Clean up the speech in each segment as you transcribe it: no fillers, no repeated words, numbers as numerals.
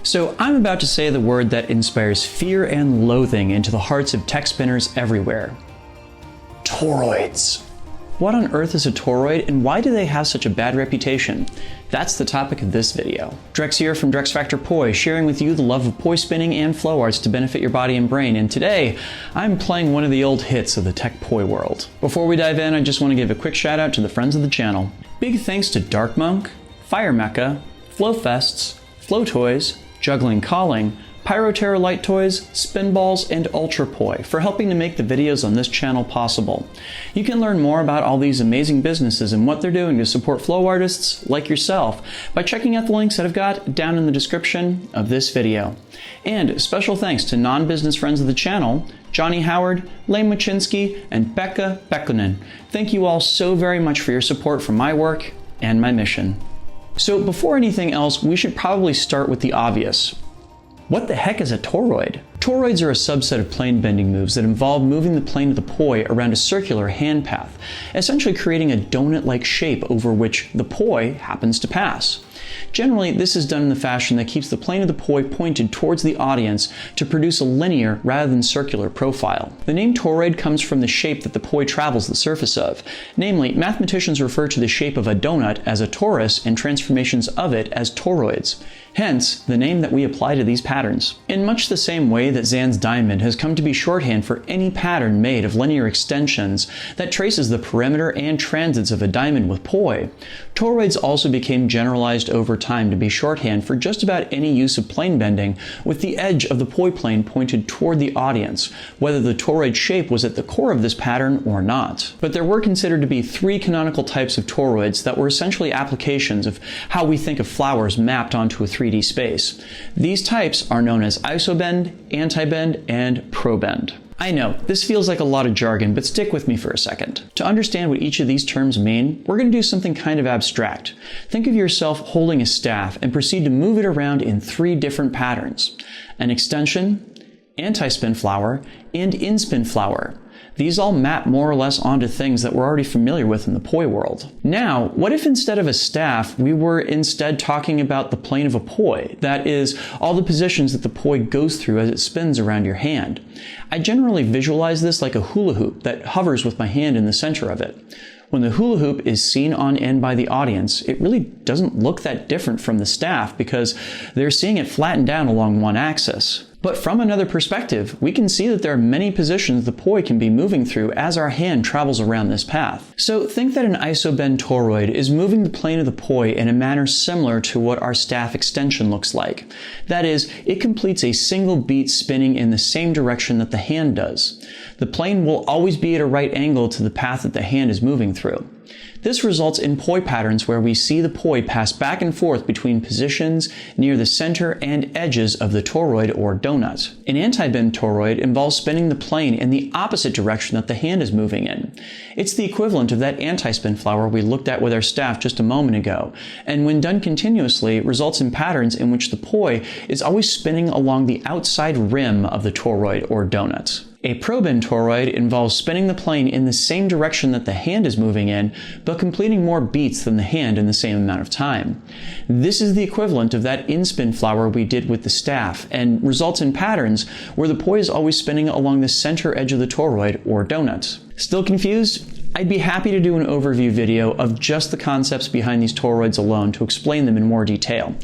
So I'm about to say the word that inspires fear and loathing into the hearts of tech spinners everywhere. Toroids. What on earth is a toroid, and why do they have such a bad reputation? That's the topic of this video. Drex here from Drex Factor Poi, sharing with you the love of poi spinning and flow arts to benefit your body and brain, and today I'm playing one of the old hits of the tech poi world. Before we dive in, I just want to give a quick shout out to the friends of the channel. Big thanks to Dark Monk, Fire Mecha, Flow Fests, Flow Toys, Juggling Calling, Pyroterra Light Toys, Spinballs, and Ultra Poi for helping to make the videos on this channel possible. You can learn more about all these amazing businesses and what they're doing to support flow artists like yourself by checking out the links that I've got down in the description of this video. And special thanks to non-business friends of the channel, Johnny Howard, Lane Machinsky, and Becca Bekkonen. Thank you all so very much for your support for my work and my mission. So before anything else, we should probably start with the obvious. What the heck is a toroid? Toroids are a subset of plane bending moves that involve moving the plane of the poi around a circular hand path, essentially creating a donut-like shape over which the poi happens to pass. Generally, this is done in the fashion that keeps the plane of the poi pointed towards the audience to produce a linear rather than circular profile. The name toroid comes from the shape that the poi travels the surface of. Namely, mathematicians refer to the shape of a donut as a torus and transformations of it as toroids. Hence, the name that we apply to these patterns. In much the same way that Zan's diamond has come to be shorthand for any pattern made of linear extensions that traces the perimeter and transits of a diamond with poi, toroids also became generalized over time to be shorthand for just about any use of plane bending with the edge of the poi plane pointed toward the audience, whether the toroid shape was at the core of this pattern or not. But there were considered to be three canonical types of toroids that were essentially applications of how we think of flowers mapped onto a 3D space. These types are known as isobend, antibend, and probend. I know, this feels like a lot of jargon, but stick with me for a second. To understand what each of these terms mean, we're going to do something kind of abstract. Think of yourself holding a staff and proceed to move it around in three different patterns: an extension, anti-spin flower, and in-spin flower. These all map more or less onto things that we're already familiar with in the poi world. Now, what if instead of a staff, we were instead talking about the plane of a poi? That is, all the positions that the poi goes through as it spins around your hand. I generally visualize this like a hula hoop that hovers with my hand in the center of it. When the hula hoop is seen on end by the audience, it really doesn't look that different from the staff because they're seeing it flattened down along one axis. But from another perspective, we can see that there are many positions the poi can be moving through as our hand travels around this path. So think that an isobend toroid is moving the plane of the poi in a manner similar to what our staff extension looks like. That is, it completes a single beat spinning in the same direction that the hand does. The plane will always be at a right angle to the path that the hand is moving through. This results in poi patterns where we see the poi pass back and forth between positions near the center and edges of the toroid or donut. An anti-bend toroid involves spinning the plane in the opposite direction that the hand is moving in. It's the equivalent of that anti-spin flower we looked at with our staff just a moment ago, and when done continuously, results in patterns in which the poi is always spinning along the outside rim of the toroid or donut. A probend toroid involves spinning the plane in the same direction that the hand is moving in, but completing more beats than the hand in the same amount of time. This is the equivalent of that in-spin flower we did with the staff, and results in patterns where the poi is always spinning along the center edge of the toroid or donut. Still confused? I'd be happy to do an overview video of just the concepts behind these toroids alone to explain them in more detail.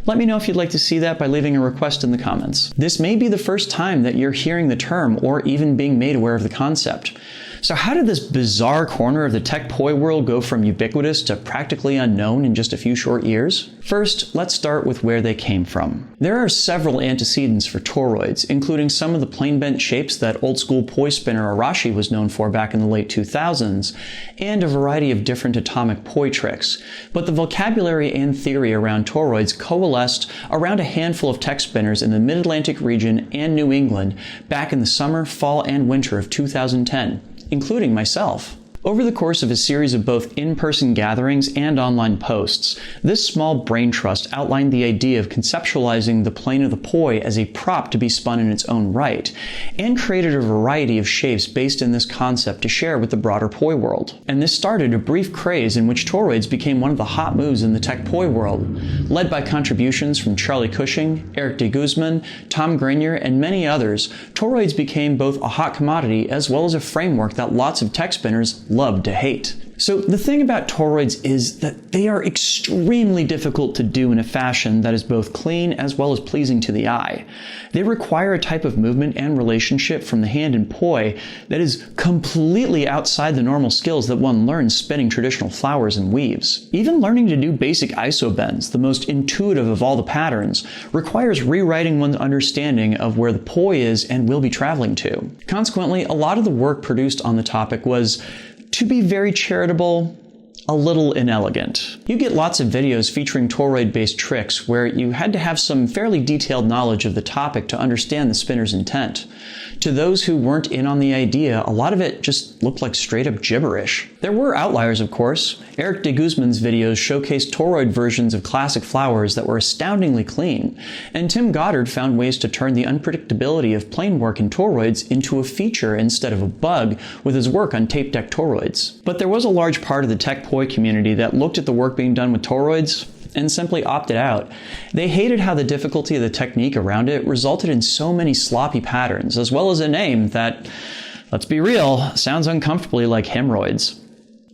Let me know if you'd like to see that by leaving a request in the comments. This may be the first time that you're hearing the term or even being made aware of the concept. So how did this bizarre corner of the tech poi world go from ubiquitous to practically unknown in just a few short years? First, let's start with where they came from. There are several antecedents for toroids, including some of the plane bent shapes that old school poi spinner Arashi was known for back in the late 2000s, and a variety of different atomic poi tricks. But the vocabulary and theory around toroids coalesced around a handful of tech spinners in the Mid-Atlantic region and New England back in the summer, fall, and winter of 2010. Including myself. Over the course of a series of both in-person gatherings and online posts, this small brain trust outlined the idea of conceptualizing the plane of the poi as a prop to be spun in its own right, and created a variety of shapes based in this concept to share with the broader poi world. And this started a brief craze in which toroids became one of the hot moves in the tech poi world, led by contributions from Charlie Cushing, Eric de Guzman, Tom Grenier, and many others. Toroids became both a hot commodity as well as a framework that lots of tech spinners loved to hate. So the thing about toroids is that they are extremely difficult to do in a fashion that is both clean as well as pleasing to the eye. They require a type of movement and relationship from the hand and poi that is completely outside the normal skills that one learns spinning traditional flowers and weaves. Even learning to do basic isobends, the most intuitive of all the patterns, requires rewriting one's understanding of where the poi is and will be traveling to. Consequently, a lot of the work produced on the topic was, to be very charitable, a little inelegant. You get lots of videos featuring toroid-based tricks where you had to have some fairly detailed knowledge of the topic to understand the spinner's intent. To those who weren't in on the idea, a lot of it just looked like straight-up gibberish. There were outliers, of course. Eric de Guzman's videos showcased toroid versions of classic flowers that were astoundingly clean, and Tim Goddard found ways to turn the unpredictability of plane work in toroids into a feature instead of a bug with his work on tape deck toroids. But there was a large part of the tech poi community that looked at the work being done with toroids and simply opted out. They hated how the difficulty of the technique around it resulted in so many sloppy patterns, as well as a name that, let's be real, sounds uncomfortably like hemorrhoids.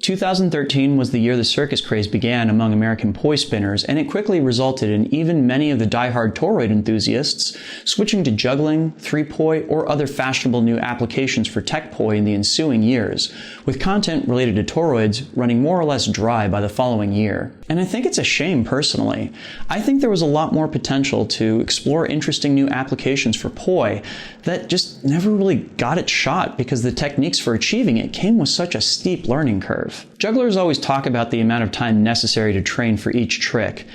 2013 was the year the circus craze began among American poi spinners, and it quickly resulted in even many of the die-hard toroid enthusiasts switching to juggling, three-poi, or other fashionable new applications for tech poi in the ensuing years, with content related to toroids running more or less dry by the following year. And I think it's a shame personally. I think there was a lot more potential to explore interesting new applications for poi that just never really got its shot because the techniques for achieving it came with such a steep learning curve. Jugglers always talk about the amount of time necessary to train for each trick,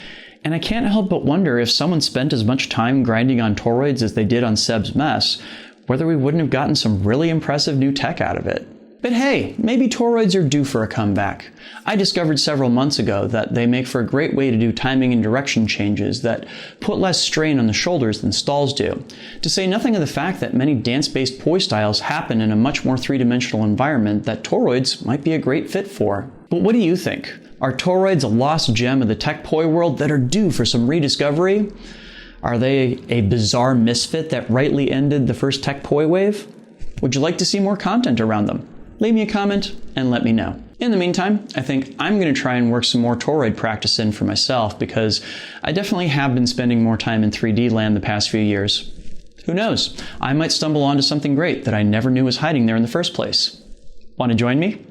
and I can't help but wonder if someone spent as much time grinding on toroids as they did on Seb's mess, whether we wouldn't have gotten some really impressive new tech out of it. But hey, maybe toroids are due for a comeback. I discovered several months ago that they make for a great way to do timing and direction changes that put less strain on the shoulders than stalls do, to say nothing of the fact that many dance-based poi styles happen in a much more three-dimensional environment that toroids might be a great fit for. But what do you think? Are toroids a lost gem of the tech poi world that are due for some rediscovery? Are they a bizarre misfit that rightly ended the first tech poi wave? Would you like to see more content around them? Leave me a comment and let me know. In the meantime, I think I'm going to try and work some more toroid practice in for myself because I definitely have been spending more time in 3D land the past few years. Who knows? I might stumble onto something great that I never knew was hiding there in the first place. Want to join me?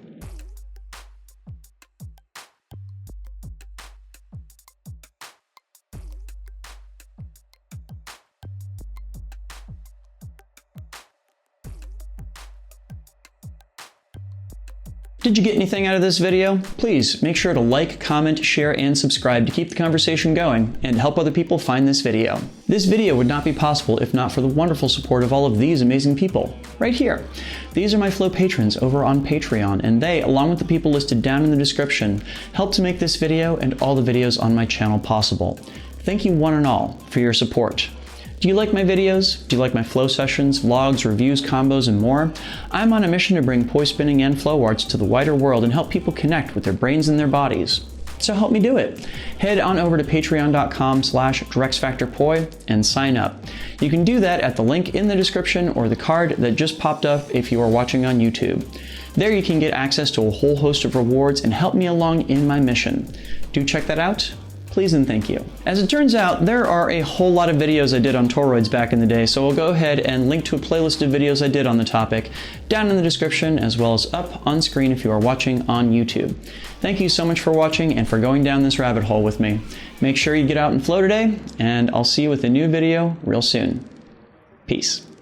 Did you get anything out of this video? Please make sure to like, comment, share, and subscribe to keep the conversation going and help other people find this video. This video would not be possible if not for the wonderful support of all of these amazing people, right here. These are my Flow patrons over on Patreon, and they, along with the people listed down in the description, help to make this video and all the videos on my channel possible. Thank you one and all for your support. Do you like my videos? Do you like my flow sessions, vlogs, reviews, combos, and more? I'm on a mission to bring poi spinning and flow arts to the wider world and help people connect with their brains and their bodies. So help me do it. Head on over to patreon.com/DrexFactorPoi and sign up. You can do that at the link in the description or the card that just popped up if you are watching on YouTube. There you can get access to a whole host of rewards and help me along in my mission. Do check that out. Please and thank you. As it turns out, there are a whole lot of videos I did on toroids back in the day, so I'll go ahead and link to a playlist of videos I did on the topic down in the description, as well as up on screen if you are watching on YouTube. Thank you so much for watching and for going down this rabbit hole with me. Make sure you get out and flow today, and I'll see you with a new video real soon. Peace.